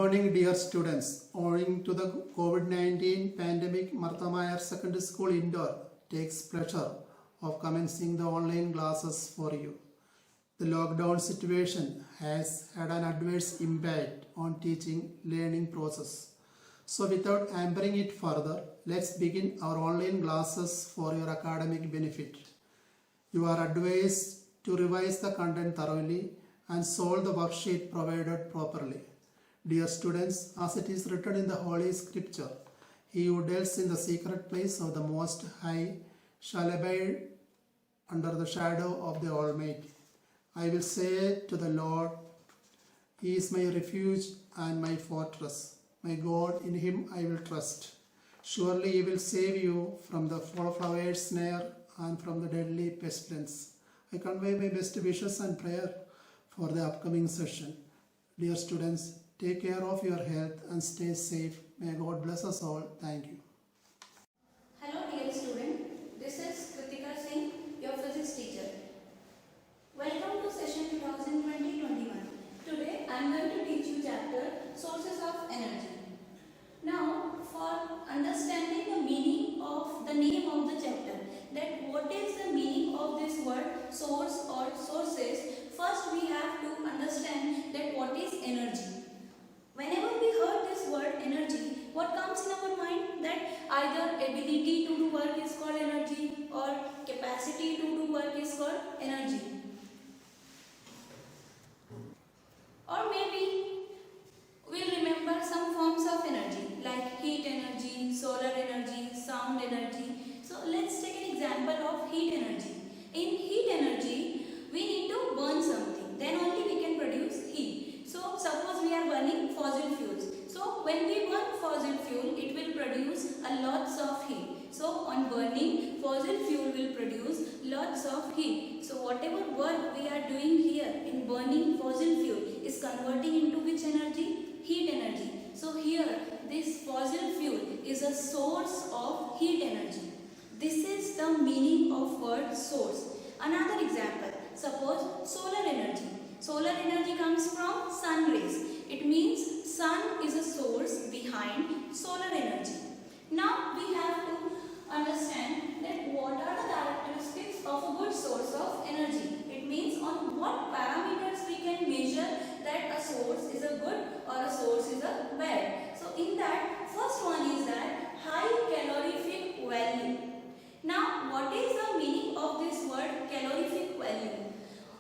morning, dear students. Owing to the COVID-19 pandemic, Martha Mayer Secondary School Indoor takes pleasure of commencing the online classes for you. The lockdown situation has had an adverse impact on teaching learning process. So without hampering it further, let's begin our online classes for your academic benefit. You are advised to revise the content thoroughly and solve the worksheet provided properly. Dear students, as it is written in the Holy Scripture, he who dwells in the secret place of the Most High shall abide under the shadow of the Almighty. I will say to the Lord, He is my refuge and my fortress. My God, in Him I will trust. Surely He will save you from the fowler's snare and from the deadly pestilence. I convey my best wishes and prayer for the upcoming session. Dear students, take care of your health and stay safe. May God bless us all. Thank you. Hello dear student, this is Kritika Singh, your physics teacher. Welcome to session 2020-21. Today I am going to teach you chapter Sources of Energy. Now for understanding the meaning of the name of the chapter, that what is the meaning of this word source or sources, first we have to understand that what is energy. Whenever we heard this word energy, what comes in our mind? That either ability to do work is called energy or capacity to do work is called energy. Or maybe we'll remember some forms of energy like heat energy, solar energy, sound energy. So let's take an example of heat energy. In heat energy, we need to burn something, then only we can produce heat. So suppose we are burning fossil fuels. So when we burn fossil fuel, it will produce a lots of heat. So on burning, fossil fuel will produce lots of heat. So whatever work we are doing here in burning fossil fuel is converting into which energy? Heat energy. So here this fossil fuel is a source of heat energy. This is the meaning of word source. Another example, suppose solar energy. Solar energy comes from sun rays. It means sun is a source behind solar energy. Now we have to understand that what are the characteristics of a good source of energy. It means on what parameters we can measure that a source is a good or a source is a bad. So in that, first one is that high calorific value. Now what is the meaning of this word calorific value?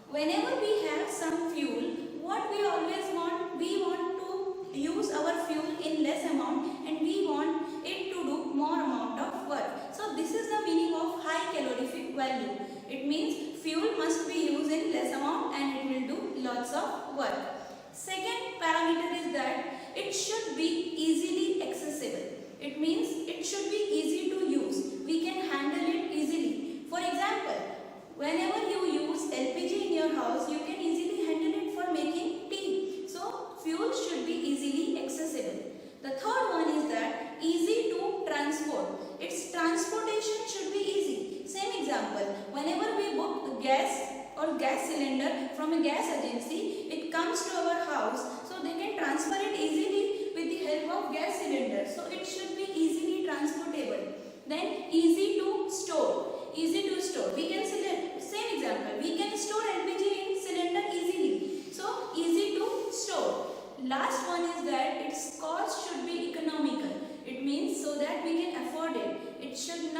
Whenever we have some fuel, what we always want? We want to use our fuel in less amount and we want it to do more amount of work. So this is the meaning of high calorific value. It means fuel must be used in less amount and it will do lots of work. Second parameter is that it should be easily accessible. It means it should be easy to use. We can handle it easily. For example, whenever you use LPG in your house, you can easily handle it for making tea. So, fuel should be easily accessible. The third one is that easy to transport. Its transportation should be easy. Same example, whenever we book gas or gas cylinder from a gas agency, it comes to our house, so they can transfer it easily with the help of gas cylinder. So, it should be easily transportable. Then, easy to store. Easy to store. We can select, same example, we can store LPG in cylinder easily. So easy to store. Last one is that its cost should be economical. It means so that we can afford it. It should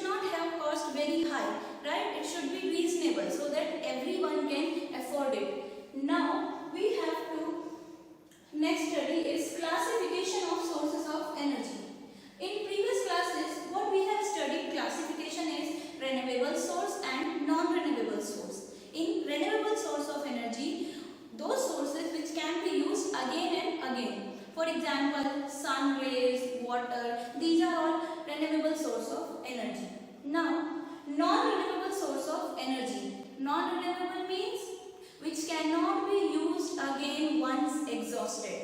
not have cost very high, right? It should be reasonable so that everyone can afford it. Now we have to next study is classification of sources of energy. In previous classes, what we have studied classification is renewable source and non-renewable source. In renewable source of energy, those sources which can be used again and again. For example, sun rays, water, these are all renewable source of energy. Now, non-renewable source of energy. Non-renewable means which cannot be used again once exhausted.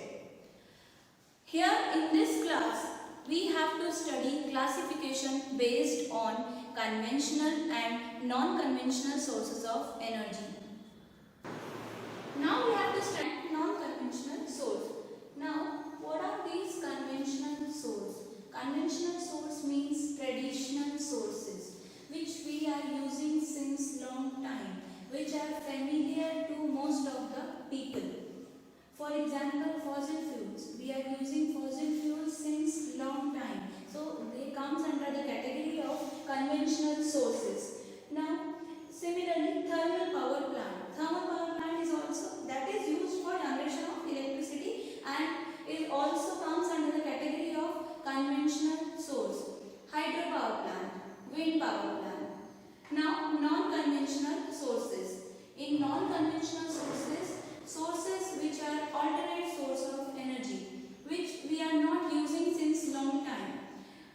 Here in this class, we have to study classification based on conventional and non-conventional sources of energy. Now we have to study non-conventional people. For example, fossil fuels. We are using fossil fuels since long time. So they comes under the category of conventional sources. Now, similarly, thermal power plant. Thermal power plant is also that is used for generation of electricity and it also comes under the category of conventional source. Hydropower plant, wind power plant. Now, non-conventional sources. In non-conventional sources, sources which are alternate source of energy, which we are not using since long time,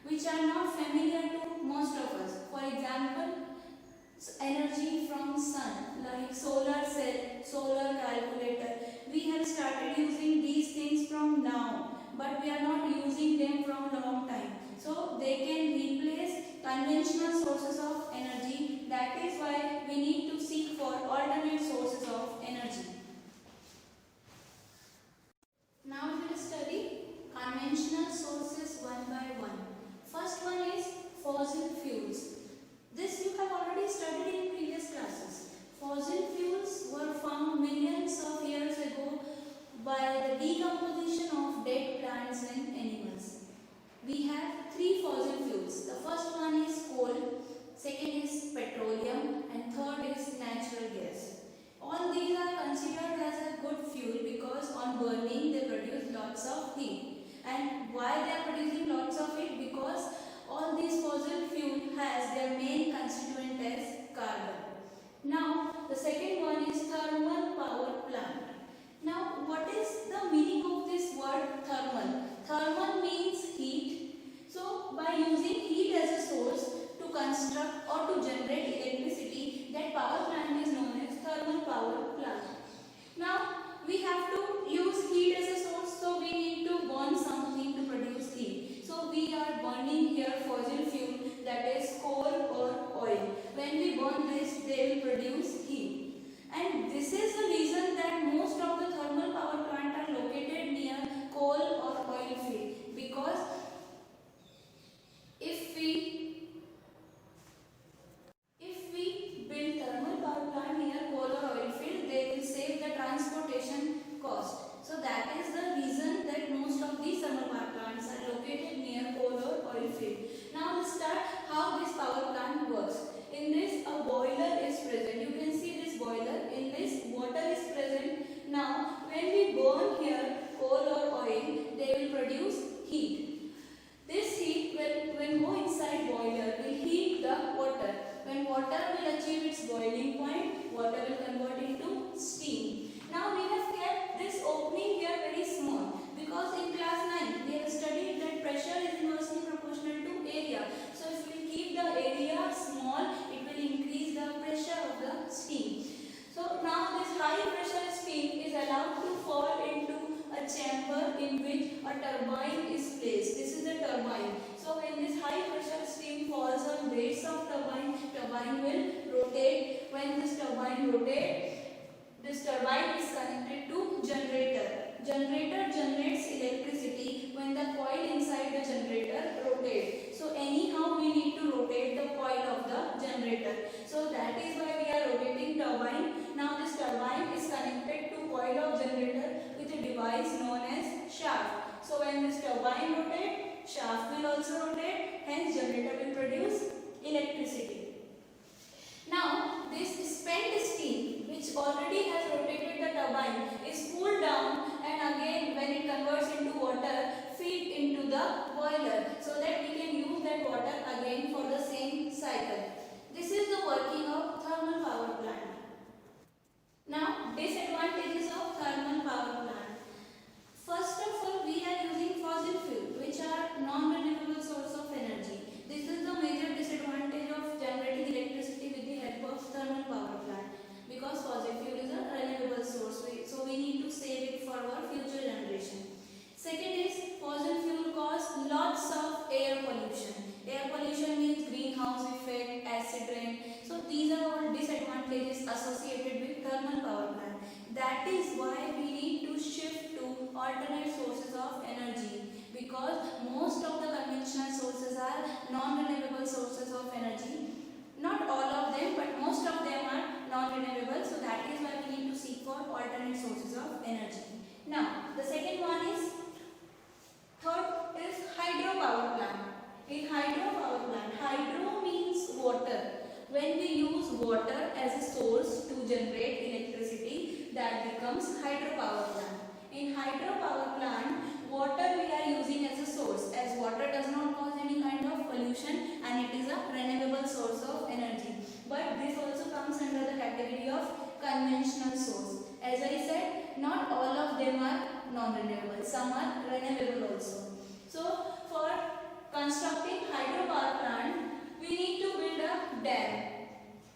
which are not familiar to most of us. For example, energy from sun, like solar cell, solar calculator. We have started using these things from now, but we are not using them from long time. So they can replace conventional sources of energy. That is why we need to seek for alternate sources of energy. Now we will study conventional sources one by one. First one is fossil fuels. This you have already studied in previous classes. Fossil fuels were found millions of years ago by the decomposition of dead plants and animals. We have three fossil fuels. The first one is coal, second is petroleum, and third is natural gas. All these are considered as a good fuel because on burning they produce lots of heat. And why they are producing lots of heat? Because all these fossil fuel has their main constituent as carbon. Now the second one is thermal power plant. Now what is the meaning of this word thermal? Thermal means heat. So by using heat as a source to construct or to generate electricity, that power plant is known as thermal power plant. Now we have to use heat as a source, so we need to burn something to produce heat. So we are burning here fossil fuel, that is coal or oil. When we burn this, they will produce heat. And this is the reason that most of the thermal power plant are located near coal or oil field, because if we build thermal power plant near coal or oil field, they will save the transportation cost. So that is the reason that most of these thermal power plants are located near coal or oil field. Now let's start how this power plant works. In this a boiler is present. You can see this boiler. In this water is present. Now when we burn here coal or oil, they will produce heat. This heat when go inside boiler will heat the water. When water will achieve its boiling point, water will convert into steam. Now we have kept this opening here very small because in class 9 we have studied that pressure is inversely proportional to area. So if we keep the area small, it will increase the pressure of the steam. So now this high pressure steam is allowed to fall into a chamber in which a turbine is placed. This is a turbine. So when this high pressure steam falls on base of turbine, turbine will rotate. When this turbine rotates, this turbine is connected to generator. Generator generates electricity when the coil inside the generator rotates. So anyhow we need to rotate the coil of the generator. So that is why we are rotating turbine. Now this turbine is connected to coil of generator with a device known as shaft. So when this turbine rotates, shaft will also rotate, hence generator will produce electricity. Now this spent steam which already has rotated the turbine is cooled down and again when it converts into water feed into the boiler so that we can use that water again for the same cycle. This is the working of thermal power plant. Now disadvantages of thermal power plant. First of all, we are using fossil fuel which are non-renewable source of energy. This is the major disadvantage of generating electricity with the help of thermal power plant, because fossil fuel is a renewable source, so we need to save it for our future generation. Second is fossil fuel cause lots of air pollution. Air pollution means greenhouse effect, acid rain. So these are all disadvantages associated with thermal power plant. That is why we need to shift to alternate sources of energy, because most of the conventional sources are non-renewable sources of energy. Not all of them, but most of them are non-renewable. So that is why we need to seek for alternate sources but this also comes under the category of conventional source. As I said, not all of them are non-renewable, some are renewable also. So for constructing hydropower plant, we need to build a dam.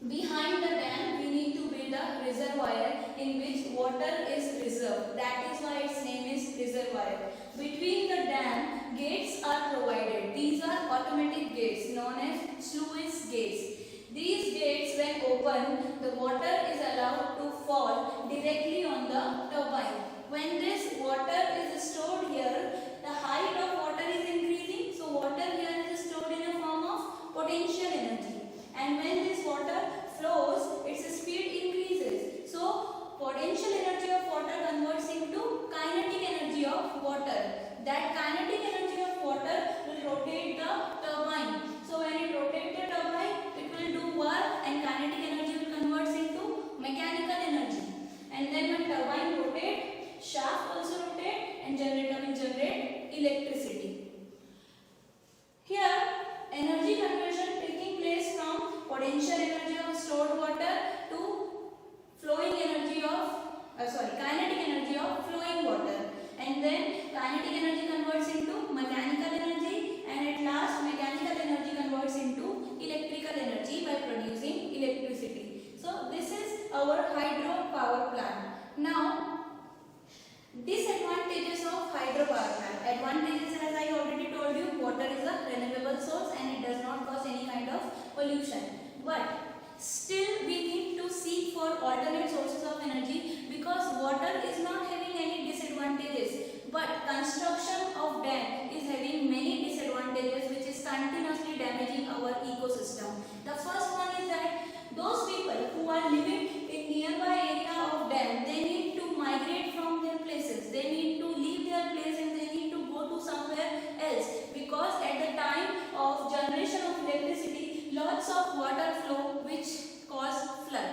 Behind the dam, we need to build a reservoir in which water is reserved. That is why its name is reservoir. Between the dam, gates are provided. These are automatic gates known as sluice gates. These gates, when open, the water is allowed to fall directly on the turbine. When this water is stored here, the height of water is increasing. So water here is stored in a form of potential energy. And when this water flows, its speed increases. So potential energy of water converts into kinetic energy of water. That kinetic energy of water will rotate the turbine. So when it rotates the turbine, it will do work and kinetic energy will convert into mechanical energy. And then when turbine rotates, shaft also rotates and generator will generate electricity. Here, energy conversion taking place from potential energy of stored water to flowing energy of kinetic energy of flowing water, and then kinetic energy converts into mechanical energy, and at last mechanical energy converts into electrical energy by producing electricity. So this is our hydro power plant. Now, disadvantages of hydropower plant. Advantages, as I already told you, water is a renewable source and it does not cause any kind of pollution. But still we need to seek for alternate sources of energy because water is not having any disadvantages. But construction of dam is having many disadvantages which is continuously damaging our ecosystem. The first one is that those people who are living in nearby area of dam, they need to migrate from their places. They need to leave their place and they need to go to somewhere else because at the time of generation of electricity, lots of water flow which cause flood.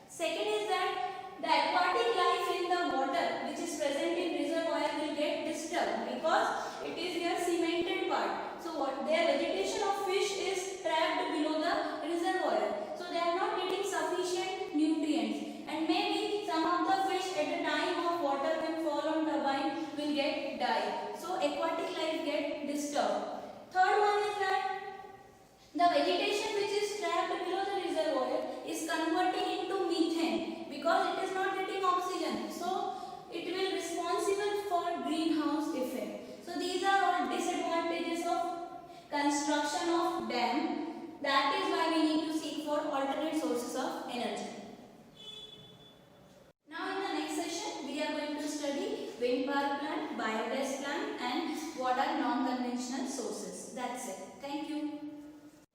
Second is that the aquatic life in the water which is present in reservoir will get disturbed because it is their cemented part. So what their vegetation of fish is trapped below the reservoir. So they are not getting sufficient nutrients, and maybe some of the fish at the time of water when fall on turbine will get die. So aquatic life get disturbed. Third one is that the vegetation which is trapped below the reservoir is converting into methane because it is not getting oxygen. So it will responsible for greenhouse effect. So these are all disadvantages of construction of dam. That is why we need to seek for alternate sources of energy. Now in the next session we are going to study wind power plant, biogas plant and what are non-conventional sources. That's it. Thank you.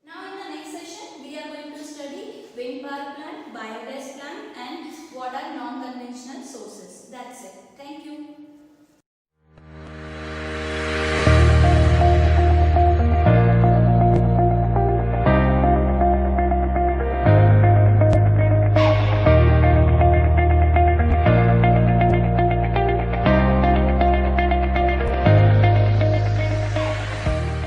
Now in the next session we are going to study wind power plant, biogas plant and what are non-conventional sources. That's it. Thank you.